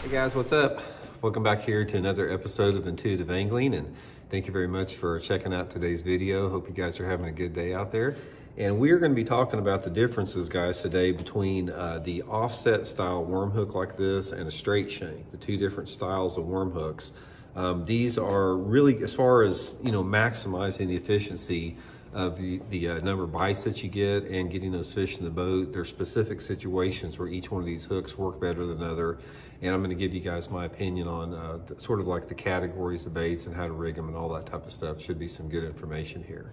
Hey guys, what's up? Welcome back here to another episode of Intuitive Angling, and thank you very much for checking out today's video. Hope you guys are having a good day out there. And we're going to be talking about the differences, guys, today between the offset style worm hook like this and a straight shank, the two different styles of worm hooks. These are really, as far as, maximizing the efficiency of the number of bites that you get and getting those fish in the boat. There's specific situations where each one of these hooks work better than other. And I'm going to give you guys my opinion on sort of like the categories of baits and how to rig them and all that type of stuff. Should be some good information here.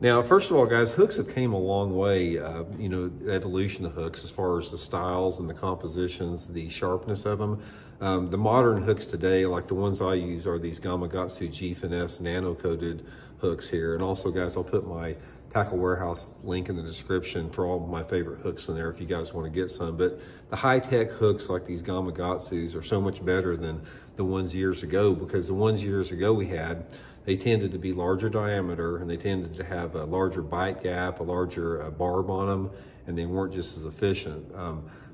Now, first of all, guys, hooks have came a long way, the evolution of hooks as far as the styles and the compositions, the sharpness of them. The modern hooks today, like the ones I use, are these Gamakatsu G Finesse nano-coated hooks here. And also, guys, I'll put my Tackle Warehouse link in the description for all of my favorite hooks in there if you guys want to get some. But the high-tech hooks like these Gamakatsus are so much better than the ones years ago, because the ones years ago we had, they tended to be larger diameter and they tended to have a larger bite gap, a larger barb on them, and they weren't just as efficient.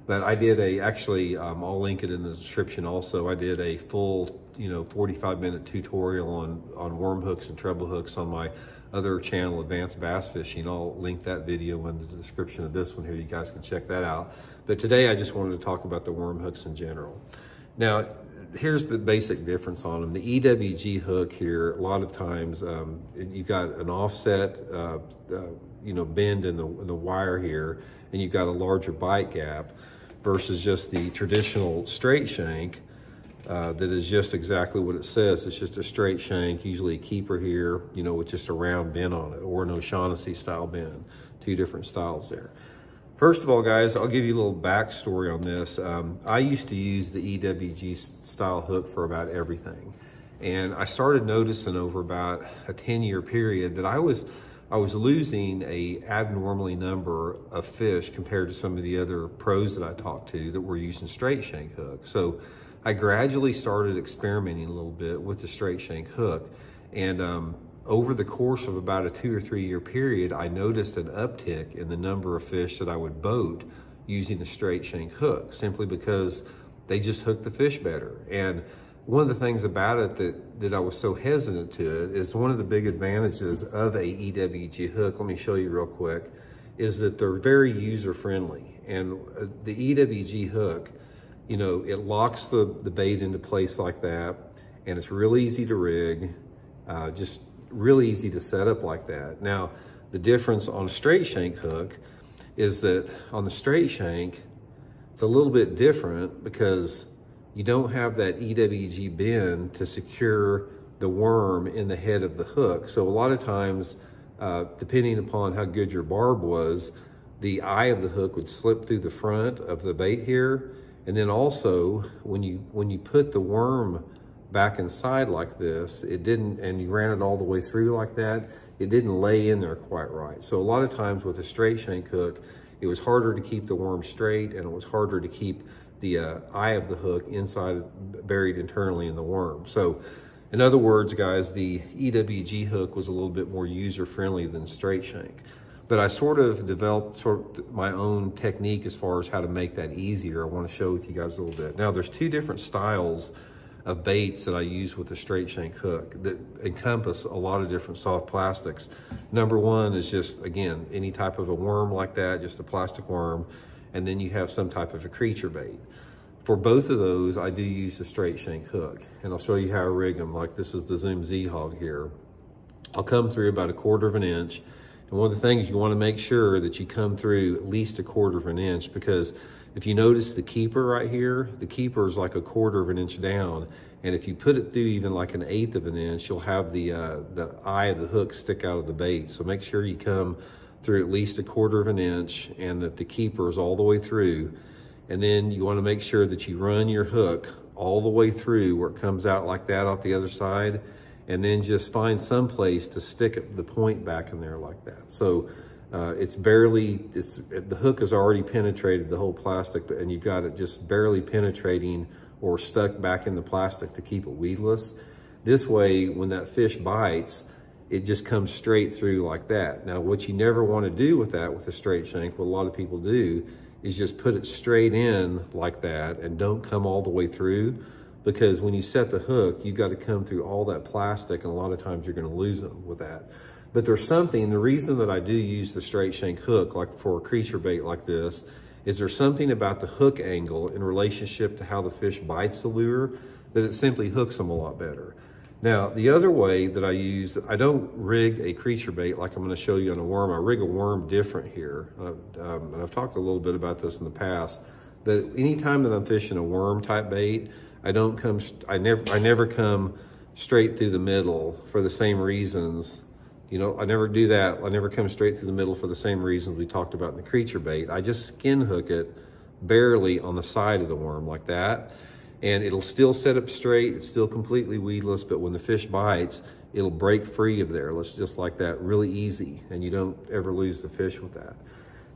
But I did I'll link it in the description also. I did a full, 45-minute tutorial on worm hooks and treble hooks on my other channel, Advanced Bass Fishing. I'll link that video in the description of this one here. You guys can check that out. But today I just wanted to talk about the worm hooks in general. Now, here's the basic difference on them. The EWG hook here, a lot of times you've got an offset, bend in the wire here, and you've got a larger bite gap versus just the traditional straight shank that is just exactly what it says. It's just a straight shank, usually a keeper here, with just a round bend on it, or an O'Shaughnessy style bend. Two different styles there. First of all, guys, I'll give you a little backstory on this. I used to use the EWG style hook for about everything. And I started noticing over about a 10-year period that I was losing a abnormally number of fish compared to some of the other pros that I talked to that were using straight shank hooks. So I gradually started experimenting a little bit with the straight shank hook. And over the course of about a 2 or 3 year period, I noticed an uptick in the number of fish that I would boat using a straight shank hook, simply because they just hook the fish better. And one of the things about it that I was so hesitant to it is one of the big advantages of a EWG hook, let me show you real quick, is that they're very user-friendly. And the EWG hook, it locks the bait into place like that, and it's really easy to rig, just really easy to set up like that. Now, the difference on a straight shank hook is that on the straight shank, it's a little bit different because you don't have that EWG bend to secure the worm in the head of the hook. So a lot of times, depending upon how good your barb was, the eye of the hook would slip through the front of the bait here. And then also, when you put the worm back inside like this, and you ran it all the way through like that, it didn't lay in there quite right. So a lot of times with a straight shank hook, it was harder to keep the worm straight, and it was harder to keep the eye of the hook inside, buried internally in the worm. So in other words, guys, the EWG hook was a little bit more user-friendly than straight shank. But I sort of developed my own technique as far as how to make that easier. I want to show with you guys a little bit. Now, there's two different styles of baits that I use with the straight shank hook that encompass a lot of different soft plastics. Number one is just, again, any type of a worm like that, just a plastic worm, and then you have some type of a creature bait. For both of those, I do use the straight shank hook, and I'll show you how I rig them. Like this is the Zoom Z Hog here. I'll come through about 1/4 of an inch, and one of the things you want to make sure that you come through at least 1/4 of an inch, because if you notice the keeper right here, the keeper is like 1/4 of an inch down. And if you put it through even like 1/8 of an inch, you'll have the eye of the hook stick out of the bait. So make sure you come through at least 1/4 of an inch and that the keeper is all the way through. And then you want to make sure that you run your hook all the way through where it comes out like that off the other side. And then just find some place to stick the point back in there like that. So the hook has already penetrated the whole plastic, and you've got it just barely penetrating or stuck back in the plastic to keep it weedless. This way, when that fish bites, it just comes straight through like that. Now, what you never want to do with that, with a straight shank, what a lot of people do is just put it straight in like that and don't come all the way through, because when you set the hook, you've got to come through all that plastic, and a lot of times you're going to lose them with that. But there's something, the reason that I do use the straight shank hook, like for a creature bait like this, is there's something about the hook angle in relationship to how the fish bites the lure that it simply hooks them a lot better. Now, the other way that I use, I don't rig a creature bait like I'm going to show you on a worm. I rig a worm different here. And I've talked a little bit about this in the past, that anytime that I'm fishing a worm type bait, I never come straight through the middle for the same reasons. You know, I never do that. I never come straight through the middle for the same reasons we talked about in the creature bait. I just skin hook it barely on the side of the worm like that. And it'll still set up straight. It's still completely weedless, but when the fish bites, it'll break free of there. It's just like that, really easy. And you don't ever lose the fish with that.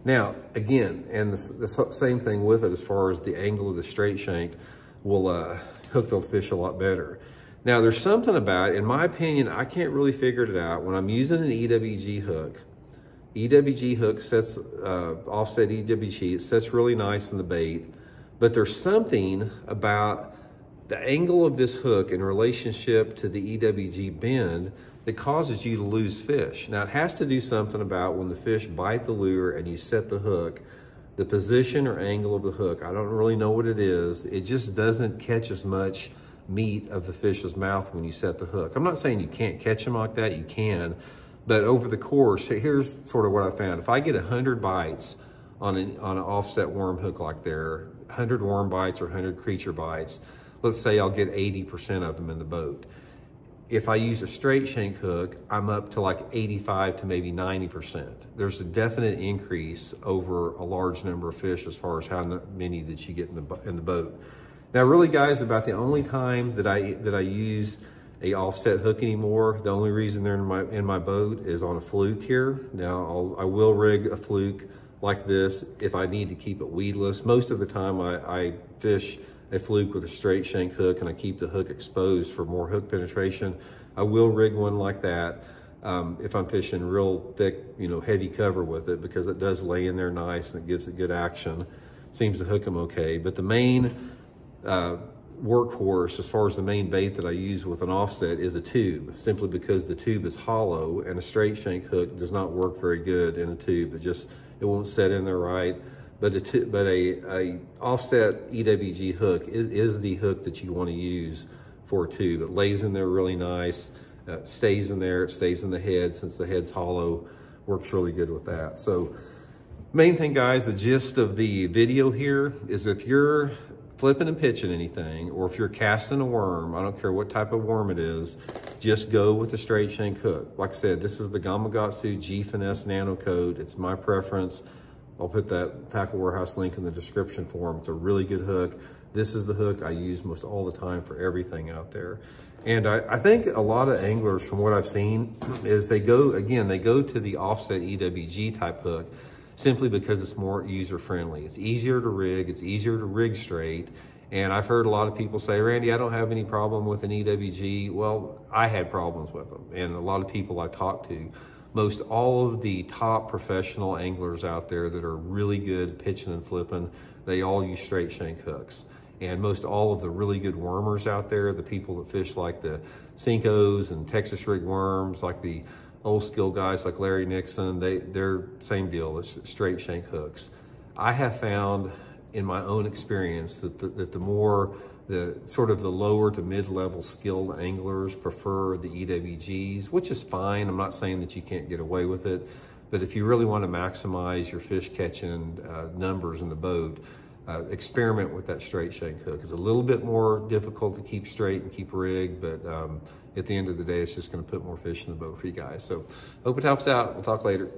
Now, again, and the same thing with it as far as the angle of the straight shank will hook the fish a lot better. Now, there's something about, in my opinion, I can't really figure it out. When I'm using an EWG hook sets, offset EWG, it sets really nice in the bait, but there's something about the angle of this hook in relationship to the EWG bend that causes you to lose fish. Now, it has to do something about when the fish bite the lure and you set the hook, the position or angle of the hook. I don't really know what it is. It just doesn't catch as much meat of the fish's mouth when you set the hook. I'm not saying you can't catch them like that, you can, but over the course, here's sort of what I found. If I get 100 bites on an offset worm hook like there, 100 worm bites or 100 creature bites, let's say I'll get 80% of them in the boat. If I use a straight shank hook, I'm up to like 85 to maybe 90%. There's a definite increase over a large number of fish as far as how many that you get in the boat. Now, really, guys, about the only time that I use a offset hook anymore, the only reason they're in my boat is on a fluke here. Now, I will rig a fluke like this if I need to keep it weedless. Most of the time, I fish a fluke with a straight shank hook, and I keep the hook exposed for more hook penetration. I will rig one like that if I'm fishing real thick, you know, heavy cover with it, because it does lay in there nice and it gives it good action. Seems to hook them okay. But the main workhorse, as far as the main bait that I use with an offset, is a tube, simply because the tube is hollow and a straight shank hook does not work very good in a tube. It won't set in there right. But a offset EWG hook is the hook that you want to use for a tube. It lays in there really nice, stays in there, it stays in the head. Since the head's hollow, works really good with that. So main thing, guys, the gist of the video here is if you're flipping and pitching anything, or if you're casting a worm, I don't care what type of worm it is, just go with a straight shank hook. Like I said, this is the Gamakatsu G Finesse Nano Coat. It's my preference. I'll put that Tackle Warehouse link in the description for them. It's a really good hook. This is the hook I use most all the time for everything out there. And I think a lot of anglers, from what I've seen, is they go to the offset EWG type hook simply because it's more user-friendly. It's easier to rig straight. And I've heard a lot of people say, Randy, I don't have any problem with an EWG. Well, I had problems with them. And a lot of people I've talked to, most all of the top professional anglers out there that are really good at pitching and flipping, they all use straight shank hooks. And most all of the really good wormers out there, the people that fish like the Cincos and Texas rig worms, like the old skill guys like Larry Nixon, they're same deal, it's straight shank hooks. I have found in my own experience that the sort of the lower to mid-level skilled anglers prefer the EWGs, which is fine. I'm not saying that you can't get away with it, but if you really want to maximize your fish catching numbers in the boat, experiment with that straight shank hook. It's a little bit more difficult to keep straight and keep rigged, but at the end of the day, it's just going to put more fish in the boat for you guys. So hope it helps out. We'll talk later.